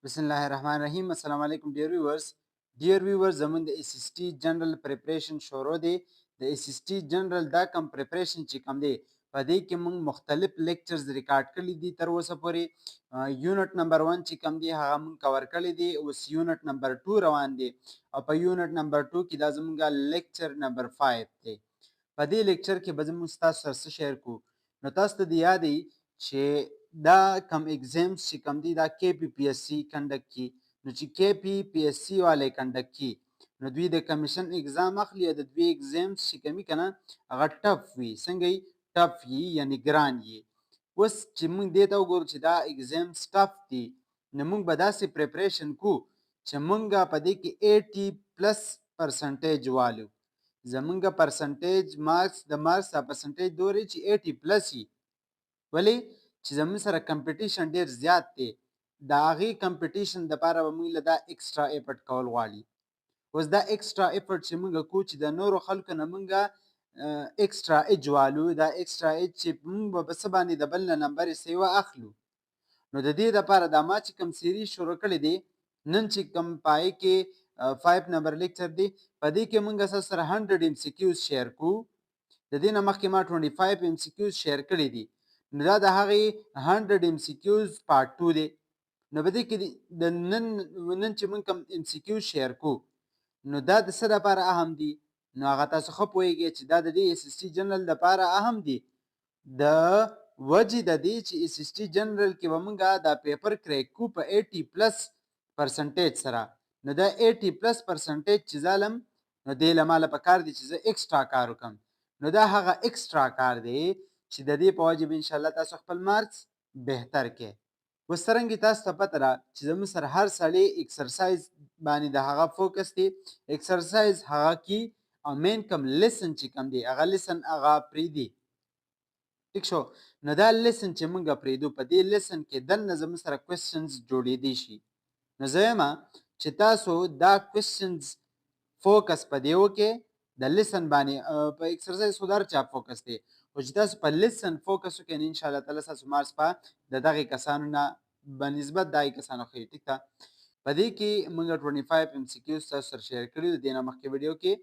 بسم الله الرحمن الرحیم. السلام علیکم ډیر ویورز زمون د اس اس ټي جنرال پریپریشن شروع دی. د اس اس ټي جنرال دا کم پریپریشن چې کم دی په دې کې موږ مختلف لیکچرز ریکارډ کړي دي تر اوسه پورې. یونټ نمبر 1 چې کم دی هغه موږ کور کړی دی، اوس یونټ نمبر 2 روان دی او په یونټ نمبر 2 کې دا زموږ لیکچر نمبر 5 دی. په دې لیکچر کې به زموږ تاسو سره څه شیر کوو. نو تاسو ته د یاد دی چې دا کم ایگزامز چې کم دی دا کې پی پی ایس سی کنډکټ کی. نو چې کې پی پی ایس سی والے کنډکټ کی نو دوی د کمیشن اگزام اخلي او د دوی ایگزامز چې کمی کنه هغه ټف وي. څنګه یې ټف وي یعنی ګران یي. اوس چې موږ دې ته وګورو چې دا ایگزامز ټف دي نو موږ به داسې پریپریشن کو چې موږ په دې کې 80+ پرسنټیج والو. زمونږ پرسنټیج مارکس د مارکس دا پرسنټیج دوري چې 80 پلس وي. ولی چې زموږ سره کمپټیشن ډیر زیات دی، د هغې کمپټیشن دپاره به موږ له دا ایکسټرا ایفرټ کول غواړي. اوس دا ایکسټرا ایفرټ چې موږ کوو چې د نورو خلکو نه موږ ایکسټرا ایج والو، دا ایکسټرا ایج چې موږ به په څه باندې د بل نه نمبر سیوه اخلو. نو د دې دپاره دا ما چې کوم سیریز شروع کړی دی نن چې کوم پای کې 5 نمبر لیکچر دی په دې کې موږ اساس سره 100 ام سی کیوز شیر کو. د دې نه مخکې ما 25 ام سی کیوز شیر کړي دي. نو دا د هغې 100 ام سی کیوز پارت 2 دی. نو په دې کې د نن چې موږ کوم ام سی کیوز شیر کو نو دا د څه دپاره اهم دي. نو هغه تاسو ښه پوهیږئ چې دا د دې اس اس ټي جنرال دپاره اهم دي د وجې د دې چې اس اس ټي جنرال کې به موږ دا پیپر کریک کو په 80+ پرسنټیج سره. نو دا 80+ پرسنټیج چې ظالم نو دې له ماله پکار دي چې زه ایکسټرا کار وکړم. نو دا هغه ایکسټرا کار دی چې د دې په وجه به انشاءالله تاسو خپل مارکس بهتر کې. اوس څرنګې تاسو ته پته ده چې زموږ سره هر سړی اکسرسایز باندې د هغه فوکس دی. اکسرسایز هغه کی او مین کم لیسن چې کم دی هغه لیسن هغه پرېږدي. ټیک شو. نو دا لیسن چې موږ پرېږدو په دې لیسن کې دننه زموږ سره کوېسچنز جوړېدی شي. نو زه یمه چې تاسو دا کوېسچنز فوکس په دې وکړئ د لیسن باندې. په ایکسرسایز خو د هر چا فوکس دی خو چې تاسو په لیسن فوکس وکړئ نو انشاءالله تعالی ستاسو مارکس به د دغې کسانو نه بنسبت د هغې کسانو ښه وي. ټیک ده. په دې کې موږ 25 ام سی کیوز تاسو سره شیر کړي د دې نه مخکې ویډیو کې.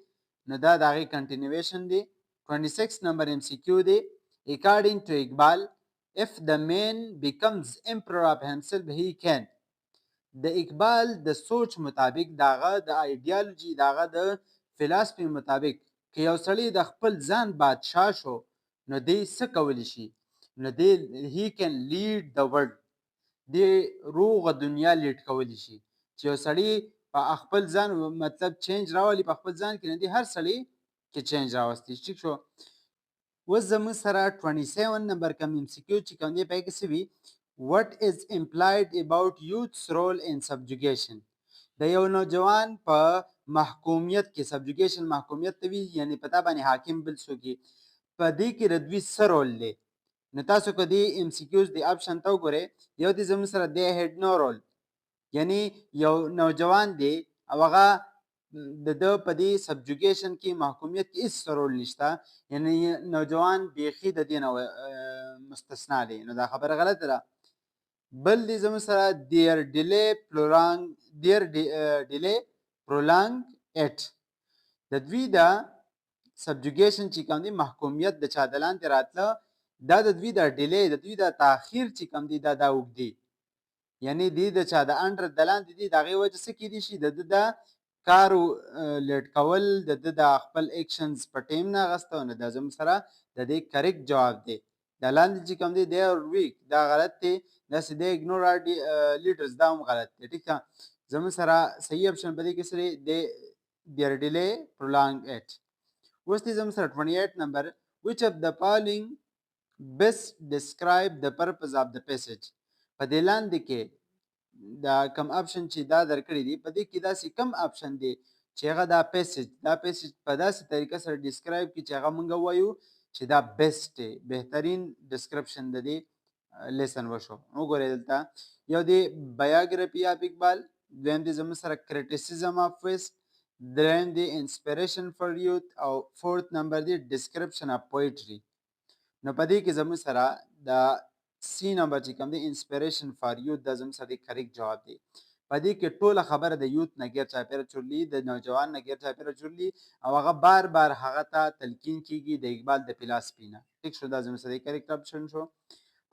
نو دا د هغې کنټینیویشن دی. 26 نمبر ام سی کیو دی. According to Iqbal, if the man becomes emperor of himself, he can. د اقبال د سوچ مطابق داغه د ایډیالوژي داغه د فلسفي مطابق که یو سړی د خپل ځان بادشاه شو نو دی څه کولی شي؟ نو دی he can lead the world. دی روغه دنیا لیډ کولی شي. چې یو سړی په خپل ځان مطلب چینج راولي په خپل ځان کې نو دی هر سړی کې چینج راوستی. ټیک شو. اوس زموږ سره 27 نمبر کوم ام سی کیو چې کوم دی پای کې څه وي What is implied about youth's role in subjugation؟ د یو نوجوان په محکومیت کې سبجوګیشن محکومیت ته وي یعنی په تا باندې حاکم بل څوک وي. په دې کې د دوی څه رول دی؟ نو تاسو که دې ام سی کیوز د آپشن ته وګورئ یو دی زموږ سره دی هیډ نو رول یعنی یو نوجوان دی او هغه د ده په دې سبجوګیشن کې محکومیت کې هېڅ رول نشته یعنی نوجوان بیخي د دې نه مستثنا دی. نو دا خبره غلطه ده. بل دی زموږ سره their delay prolong it. د دوی د سبجوګیشن چې کوم دی محکومیت د چا د لاندې راتله دا د دوی د ډیلی د دوی د تاخیر چې کوم دی دا اوږدي یعنی دی د چا د انډر د لاندې دی د هغې وجه څه کیدی شي د ده د کارو لیټ کول د ده د خپل ایکشنز په ټیم نه اخیسته نو دا زموږ سره د دې کریکټ جواب دی. دا لاندې چې کوم دی دی اور ویک دا غلط دی. داسې دی اګنور لیډرز دا هم غلط دی. ټیک ده. زموږ سره صحیح اپشن په دې کې څه دی their delay prolong it. اوس دی زموږ سره 28 نمبر which of the following best describe the purpose of the passage؟ په دې لاندې کې دا کم اپشن چې دا درکړي دي په دې کې داسې کم اپشن دی چې هغه دا پیسج په داسې طریقه سره ډسکرایب کړي چې هغه موږ وایو چې دا بیسټ دی بهترین ډسکرپشن د دې لیسن وشو. وګورئ دلته یو دی بایوګرافي اف اقبال، دویم دی زموږ سره کریټیسیزم اف ویسٹ، دریم دی انسپیریشن فار یوث او فورث نمبر دی ډسکرپشن اف پویټري. نو په دې کې زموږ سره د سی نمبر چې کوم دی انسپیریشن فار یوث دا زموږ سره دی کریکټ جواب دی. په دې کې ټوله خبره د یوت نه غیر چاپیره چورلي د نوجوان نه غیر چاپیره چورلي او هغه بار بار هغه ته تلقین کیږي د اقبال د فلسفي نه. ټیک شو، دا زموږ سره کریکټ آپشن شو.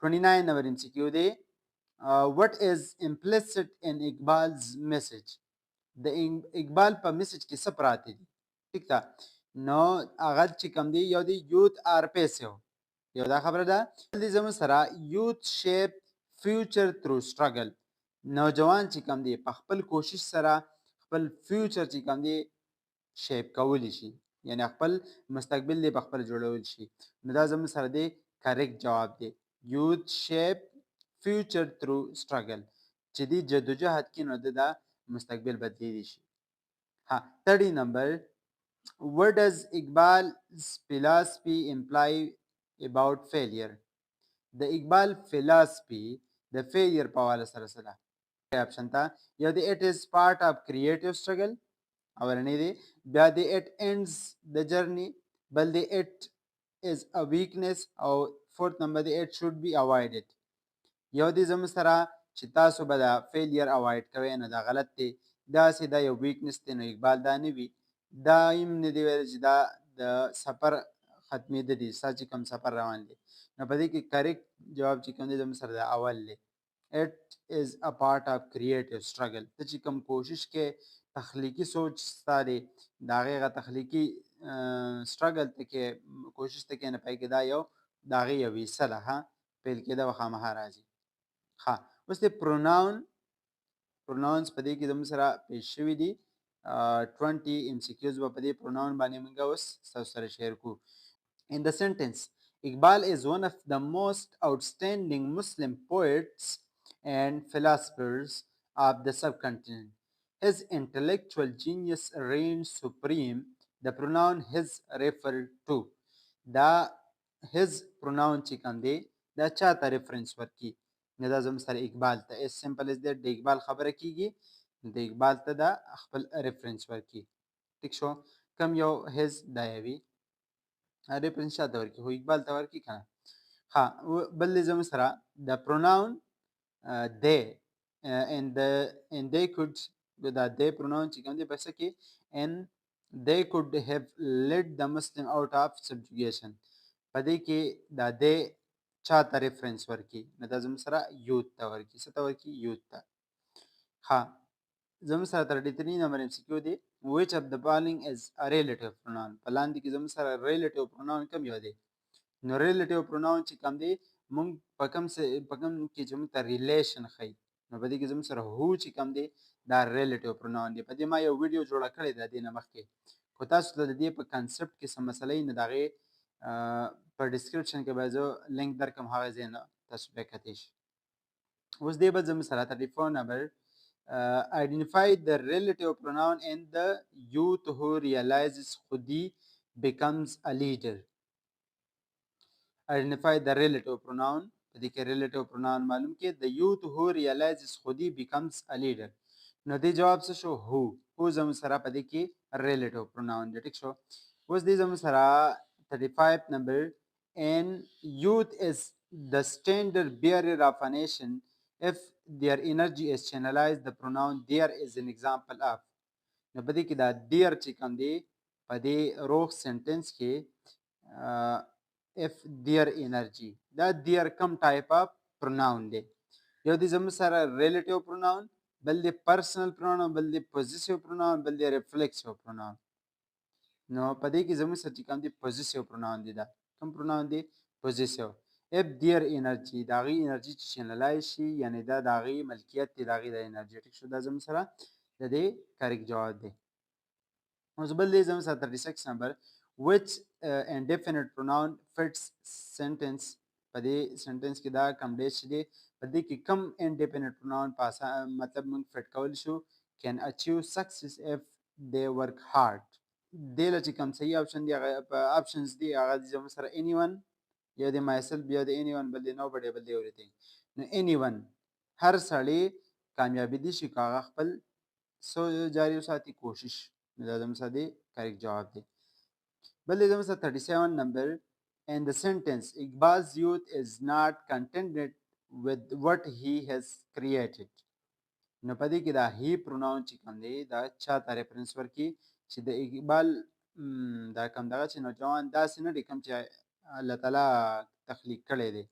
29 نمبر MCQ دی what is implicit in Iqbal's message. د اقبال په میسج کې څه پراته دي؟ ټیک ده، نو هغه چې کوم دی یو دی یوت آر پیسیو، یو دا خبره ده. بل دی زموږ سره یوت شیپ فیوچر تھرو سټرګل. نوجوان چې کوم دی په خپل کوشش سره خپل فیوچر چې کوم دی شیپ کولی شي، یعنی خپل مستقبل دی په خپل جوړول شي. نو دا زموږ سره دی کریکټ جواب دی. یوت شیپ فیوچر تھرو سټرګل، چې دی جدوجہد کې نو د مستقبل بدلیدي شي. ها 30 نمبر what does Iqbal's philosophy imply about failure. د اقبال فلسفي د فیلیر په حواله سره څه ده؟ اپشن ته یو دی it is part of creative struggle، اولنی دی. بیا دی it ends the journey، بل دی it is a weakness، او فورت نمبر دی it should be avoided. یو دی زموږ سره چې تاسو به د فیلیر اوایډ کوئ، نو دا غلط دی. داسې دا یو ویکنس دی، نو اقبال دا نه وي. دا هم نه دی ویلی چې دا د سفر ختمېده دي، ستا چې کوم سفر روان دی. نو په دې کې کریکټ جواب چې کوم دی زموږ سره د اول دی. it is a part of creative struggle. ته چې کوم کوشش کې تخلیقي سوچ ستا دی، د هغې هغه تخلیقي سټرګل ته کې کوشش ته کې نه پای کې دا یو د هغې یو حصه ده. ها پیل کېده به خامخا راځي. ها اوس د پروناونس په دې کې زموږ سره پیش شوي دي. 20 MCQs به په دې پروناون باندې موږ اوس ستاسو سره شیر کوو. In the sentence, Iqbal is one of the most outstanding Muslim poets and philosophers of the subcontinent. His intellectual genius reigns supreme. The pronoun his referred to. دا his pronoun چې کوم دی دا چا ته ریفرنس ورکي؟ نو دا زموږ سره اقبال ته. as simple as that، د اقبال خبره کیږي، د اقبال ته دا خپل ریفرنس ورکي. ټیک شو، کم یو his دا یوي ریفرنس چا ته ورکي؟ خو اقبال ته ورکي که نه. ها بل دی زموږ سره د pronoun they and they could، دا they pronoun چې کوم دی په څه کې and they could have led the Muslim out of subjugation. په دې کې دا they چا ته ریفرنس ورکي؟ نو دا زموږ سره یوت ته ورکي. څه ته ورکي؟ یوت ته. ها زموږ سره 33 نمبر MCQ دی which of the following is a relative pronoun. په لاندې کې زموږ سره relative pronoun کوم یو دی؟ نو relative pronoun چې کوم دی مونږ په کوم کې چې مونږ ته ریلیشن ښیي، نو په دې کې زموږ سره هو چې کوم دی دا relative pronoun دی. په دې ما یو ویډیو جوړه کړې ده دې نه مخکې، خو تاسو ته د دې په کنسپټ کې څه مسله وي نو د هغې په ډسکرپشن کې به زه لینک درکړم، هغه ځای نه تاسو بیا کتی شي. اوس دې به زموږ سره 34 نمبر identify the relative pronoun and the youth who realizes خودي becomes a leader. identify the relative pronoun، په دې کې relative pronoun معلوم کې the youth who realizes خودي becomes a leader. نو دې جواب څه شو؟ هو زموږ سره په دې کې relative pronoun دی. ټیک شو، اوس دې زموږ سره 35 نمبر and youth is the standard bearer of a nation if their energy is channelized. The pronoun there is an example of. نو په دې کې دا there چې کوم دی په دې روغ سنټنس کې if their energy، دا their کم ټایپ اف pronoun دی؟ یو دی زموږ سره relative pronoun، بل دی personal pronoun، بل دی possessive pronoun، بل دی reflexive pronoun. نو په دې کې زموږ سره چې کوم دی possessive pronoun دی. دا کوم pronoun دی؟ possessive. if their energy، د هغې انرژي چې چینلایز شي، یعنې دا د هغې ملکیت دی، د هغې د انرژي. ټیک شو، دا زموږ سره د دې کریکټ جواب دی. اوس بل دی زموږ سره 36 نمبر which indefinite pronoun fits sentence. په دې سنټنس کې دا کم ډیش دی، په دې کې کم indefinite pronoun په مطلب موږ فټ کولی شو can achieve success if they work hard. دې له چې کوم صحیح آپشن دی هغه په آپشنز دی هغه دی زموږ سره anyone، یو دی myself، بیا دی anyone، بل دی nobody، بل دی everything. نو anyone هر سړی کامیابېدی شي که هغه خپل جاري وساتي کوشش. نو دا زموږ سره دی کریکټ جواب دی. بل دی زموږ سره 37 نمبر and the sentence Iqbal's youth is not contented with what he has created. نو په دې کې دا هی پروناون چې کوم دی دا چا ته ریفرنس ورکي چې د اقبال دا کوم دغه چې نوجوان داسې نه دی کوم چې الله تعالی تخلیق کړی دی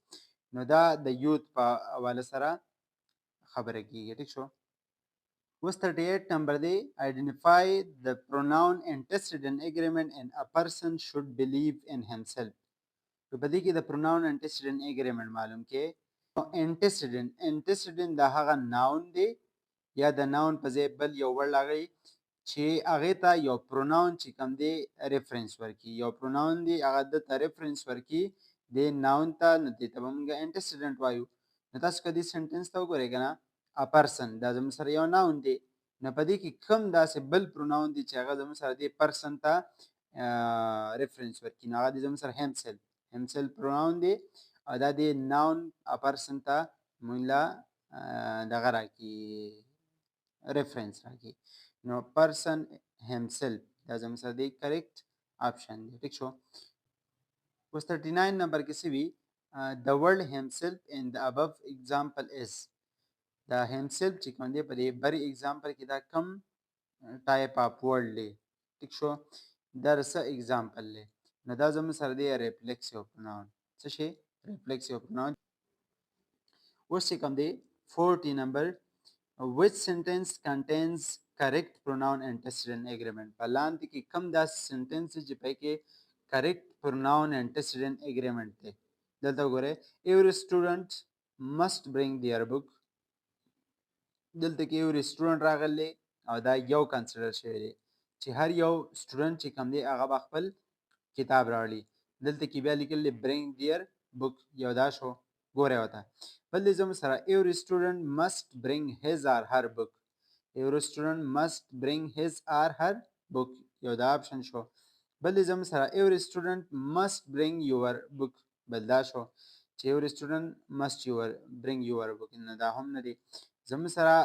نو دا د یوت په حواله سره خبره کیږي ټیک شو اوس 38 نمبر دی identify the pronoun antecedent agreement and a person should believe in himself په دې کې د pronoun antecedent agreement معلوم کې antecedent دا هغه noun دی یا د noun په ځای بل یو word راغی چې هغې ته یو pronoun چې کوم دی reference ورکړي یو pronoun دی هغه دته reference ورکړي دې noun ته نو دې ته به موږ antecedent وایو نو تاسو که دې sentence ته وګورئ که نه a person دا زموږ سره یو noun دی نو په دې کې کوم داسې بل pronoun دی چې هغه زموږ سره دې person ته reference ورکړي نو هغه دی زموږ سره himself pronoun دی او دا دی noun a person ته موږ له دغه راکړي reference راکړي نو person himself دا زموږ سره دی correct option دی ټیک شو اوس 39 نمبر کې څه وي the word himself in the above example is دا himself چې کوم دی په دې بری example کې دا کم type of word دی ټیک شو دا څه example دی نو دا زموږ سره دی reflexive pronoun څه شي reflexive pronoun اوس چې کوم دی 40 نمبر which sentence contains correct pronoun antecedent agreement په لاندې کې کم داسې sentence چې په کې correct pronoun antecedent agreement دی دلته وګورئ every student must bring their book دلته کې every student راغلی او دا یو کنسیډر شوی دی چې هر یو student چې کوم دی هغه به خپل کتاب راوړي دلته کې بیا لیکل دی bring their book یو دا شو ګورئ ورته بل دی زموږ سره every student must bring his or her book every student must bring his or her book یو دا option شو بل دی زموږ سره every student must bring your book بل دا شو چې every student must bring your book نه دا هم نه دی زموږ سره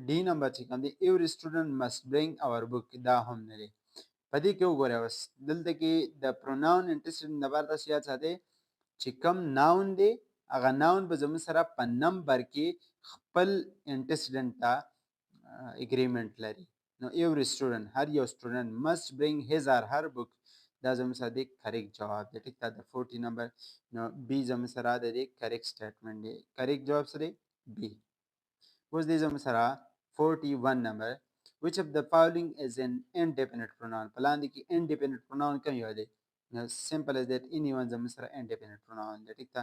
डी نمبر چې کوم دی every student must bring our book دا هم نه دی په دې کې وګورئ اوس دلته کې د pronoun antecedent لپاره تاسو یاد ساتئ چې کوم noun دی هغه noun به زموږ سره په نمبر کې خپل antecedent ته agreement لري نو every student هر یو student must bring his or her book دا زموږ سره د کریکټ جواب دی ټیک ده د 40 نمبر نو بی زموږ سره د کریکټ سټیټمنټ دی کریکټ جواب سره بی اوس دی زموږ سره 41 نمبر which of the following is an indefinite pronoun په لاندې کې indefinite pronoun کوم یو دی simple as that anyone زموږ سره indefinite pronoun دی ټیک ده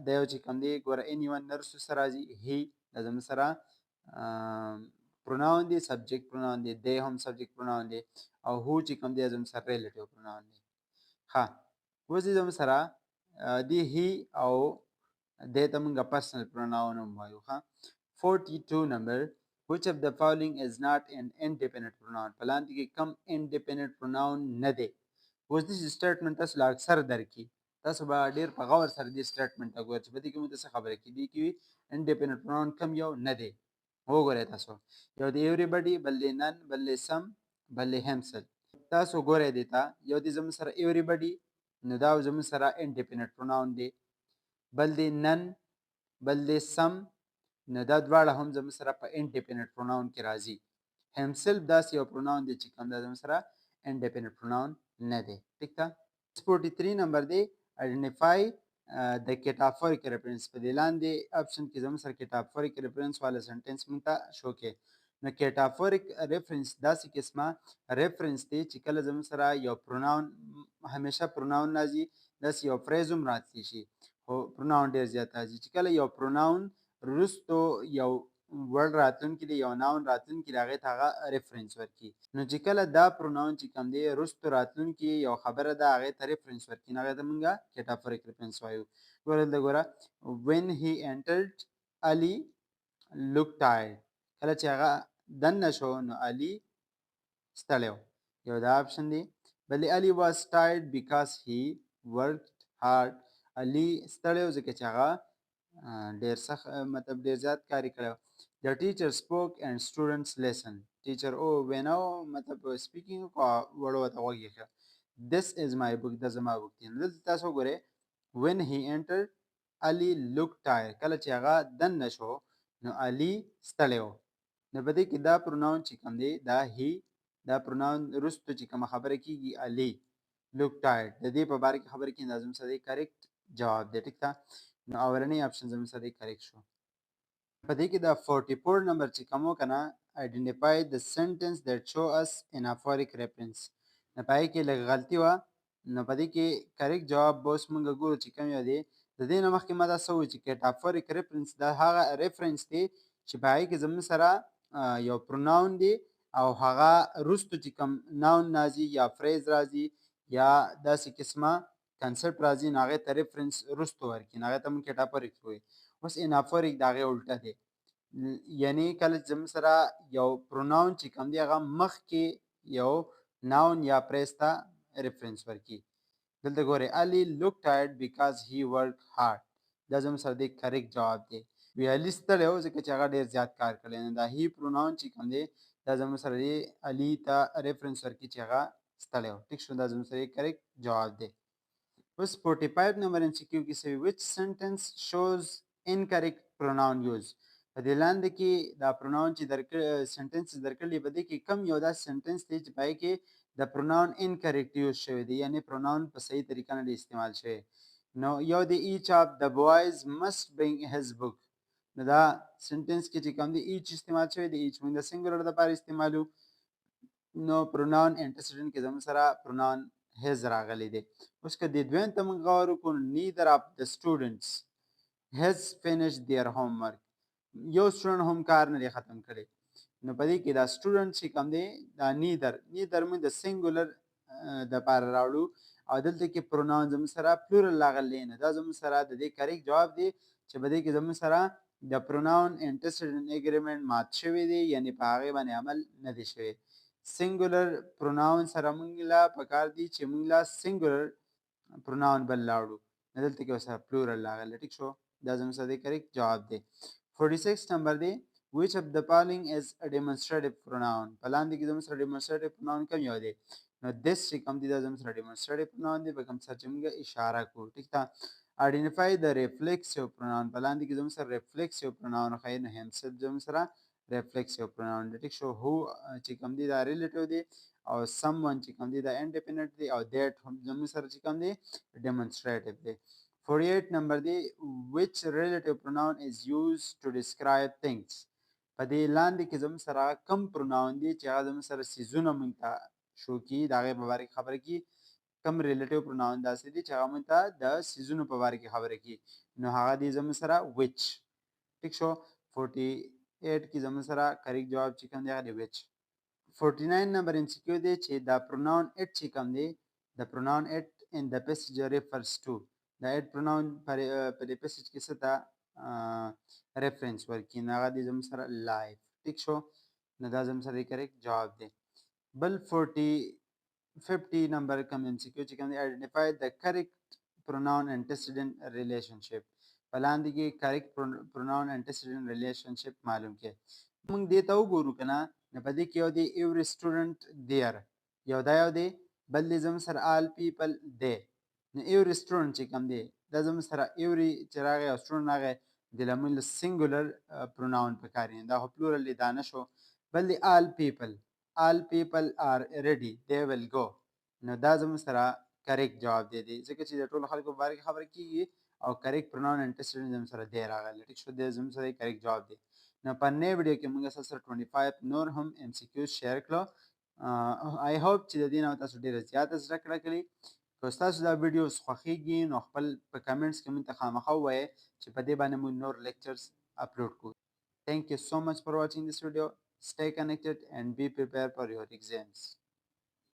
دا یو چې کوم دی ګوره anyone نرسو سره راځي he دا زموږ سره pronoun دی subject pronoun دی they هم subject pronoun دی او who چې کوم دی زموږ سره relative pronoun دی ها اوس دی زموږ سره دی he او they ته موږ personal pronoun هم وایو ها 42 number which of the following is not an independent pronoun په لاندې کې کم independent pronoun نه دی اوس دې statement تاسو لا اکثر درکې تاسو به ډېر په غور سره دې statement ته ګورئ چې په دې کې موږ څه خبره کې دي کې independent pronoun کم یو نه دی وګورئ تاسو یو دی everybody بل دی none بل دی some بل دی himself تاسو ګورئ دې ته یو دی زموږ سره everybody نو دا زموږ سره independent pronoun دی بل دی none بل دی some نو دا دواړه هم زموږ سره په independent pronoun کې راځي himself داسې یو pronoun دی چې کوم دا زموږ سره independent pronoun نه دی ټیک ده 43 نمبر دی identify د کیټافوریک ریفرنس په دې لاندې اپشن کې زموږ سره کیټافوریک ریفرنس والا سنټنس موږ ته شو کې نو کیټافوریک ریفرنس داسې قسمه ریفرنس دی چې کله زموږ سره یو پروناون همیشه پروناون راځي داسې یو فریز هم راتلی شي خو پروناون ډېر زیات راځي چې کله یو پروناون وروستو یو ورډ راتلونکي دی یو ناون راتلونکي دی هغې ته هغه ریفرنس ورکړي نو چې کله دا پروناون چې کوم دی وروستو راتلونکي یو خبره ده هغې ته ریفرنس ورکړي نو هغې ته موږ کیټافوریک ریفرنس وایو ګوره دلته ګوره when he entered Ali looked tired کله چې هغه دننه شو نو علي ستړی و یو دا اپشن دی بلې Ali was tired because he worked hard علي ستړی و ځکه چې هغه ډېر سخت مطلب ډېر زیات کاري کړی the teacher spoke and students listened teacher وینا مطلب speaking وړو ته غوږ یې this is my book دا زما بوک دی دلته تاسو وګورئ when he entered Ali looked tired کله چې هغه دننه شو نو علي ستړی و. نو په دې کې دا پروناون چې کوم دی دا هی، دا پروناون وروسته چې کومه خبره کېږي علي لوک ټایرډ، د دې په باره کې خبرې کېږي، دا زموږ سره دی کریکټ جواب دی. ټیک ده. نو اولنی آپشن زموږ سره دی کریکټ شو. په دې کې د 44 نمبر چې کوم و که نه identify the sentence that show us anaphoric reference. نو په هغې کې لږ غلطي وه. نو په دې کې کریکټ جواب به اوس موږ ګورو چې کوم یو دی. د دې نه مخکې ما دا څه وویل چې کیټافوریک ریفرنس دا هغه ریفرنس دی چې په هغې کې زموږ سره یو پروناون دی او هغه وروسته چې کوم ناون راځي یا فریز راځي یا داسې قسمه کنسپټ راځي نو هغې ته ریفرنس وروسته ورکړي، نو هغې ته موږ کیټافوریک وایو. اوس انافوریک د هغې الټه دی، یعنی کله چې زموږ سره یو پروناون چې کوم دی هغه مخکې یو ناون یا پریز ته ریفرنس ورکړي. دلته ګورئ علي look tired because he worked hard. دا زموږ سره دی کریکټ جواب دی. وی علي ستړی و ځکه چې هغه ډېر زیات کار کړی. نو دا هی پروناون چې کوم دی دا زموږ سره دی علي ته ریفرنس ورکړي چې هغه ستړی و. ټیک شو، دا زموږ سره کریکټ جواب دی. اوس 45 نمبر MCQ کې څه وي which sentence shows incorrect pronoun use. په دې لاندې کې دا پروناون چې سنټنس درکړي په دې کې کم یو داسې سنټنس دی چې پای کې د پروناون انکریکټ یوز شوی دی، یعنی پروناون په صحیح طریقه نه دی استعمال شوی. نو یو دی each of the boys must bring his book. نو دا سنټنس کې چې کوم دی each استعمال شوی دی، each موږ د سنګولر لپاره استعمالو. نو پروناون انټرسیډنټ کې زموږ سره پروناون his راغلی دی. اوس که دې دویم ته موږ غور وکړو neither of the students has finished their homework. یو سټوډنټ هم کار نه دی ختم کړی. نو په دې کې دا سټوډنټ چې کوم دی دا نیدر موږ د سنګولر دپاره راوړو او دلته کې پروناون زموږ سره پلورل راغلی نه، دا زموږ سره د دې کریکټ جواب دی چې په دې کې زموږ سره د پروناون انټرسیډنټ اګریمنټ مات شوی دی، یعنی په هغې باندې عمل نه دی شوی. سنګولر پروناون سره موږ لا پکار دی چې موږ لا سنګولر پروناون بل راوړو، نو دلته کې ورسره پلورل راغلی. ټیک شو، دا زموږ سره د کریکټ جواب دی. 46 نمبر دی which of the following is a demonstrative pronoun. په لاندې کې زموږ سره demonstrative pronoun کوم یو دی؟ نو this چې کوم دی دا زموږ سره demonstrative pronoun دی، په کوم سره چې موږ اشاره کوو. ټیک ده. identify the reflexive pronoun. په لاندې کې زموږ سره reflexive pronoun ښایي، نو himself زموږ سره reflexive pronoun دی. ټیک شو. who چې کوم دی دا relative دی او someone چې کوم دی دا independent دی او that هم زموږ سره چې کوم دی demonstrative دی. 48 نمبر دی which relative pronoun is used to describe things. په دې لاندې کې زموږ سره کم پروناون دی چې هغه زموږ سره څیزونه موږ ته شو کي، د هغې په باره کې خبره کي. کم ریلیټیو پروناون داسې دی چې هغه موږ ته د څیزونو په باره کې خبره کي، نو هغه دی زموږ سره which. ټیک شو. 48 کې زموږ سره کریکټ جواب چې کوم دی هغه دی which. 49 نمبر MCQ دی چې دا پروناون it چې کوم دی د پروناون it in the passage refers to. دا it پروناون په دې پیسج کې څه ته ریفرنس ورکړي، نو هغه دی زموږ سره لایف. ټیک شو، نو دا زموږ سره کریکټ جواب دی. بل 50 نمبر کوم MCQ چې کوم دی identify the correct pronoun antecedent relationship. په لاندې کې کریکټ pronoun antecedent relationship معلوم کړئ. موږ دې ته وګورو که نه، نو په دې کې یو دی every student there، یو دا یو دی، بل دی زموږ سره all people they. نو every student چې کوم دی دا زموږ سره every چې راغی او student راغی د لمن له سنګولر پروناون پکار دی، دا خو پلورل دی دا نه شو. بل دی all people are ready they will go. نو دا زموږ سره کریکټ جواب دی ځکه چې د ټولو خلکو په باره کې خبره کېږي او کریکټ پروناون انټرسیډنټ زموږ سره دی راغلی. ټیک شو، دی زموږ سره کریکټ جواب دی. نو په نوې ویډیو کې موږ تاسو سره 25 نور هم MCQs شیر کړو. آی هوپ چې د دې نه تاسو ډېره زیاته زده کړه کړې. که ستاسو دا ویډیوز خوښیږي نو خپل په کمنټس کې موږ ته خامخا ووایئ چې په دې باندې موږ نور لیکچرز اپلوډ کړو. Thank you so much for watching this video. Stay connected and be prepared for your exams.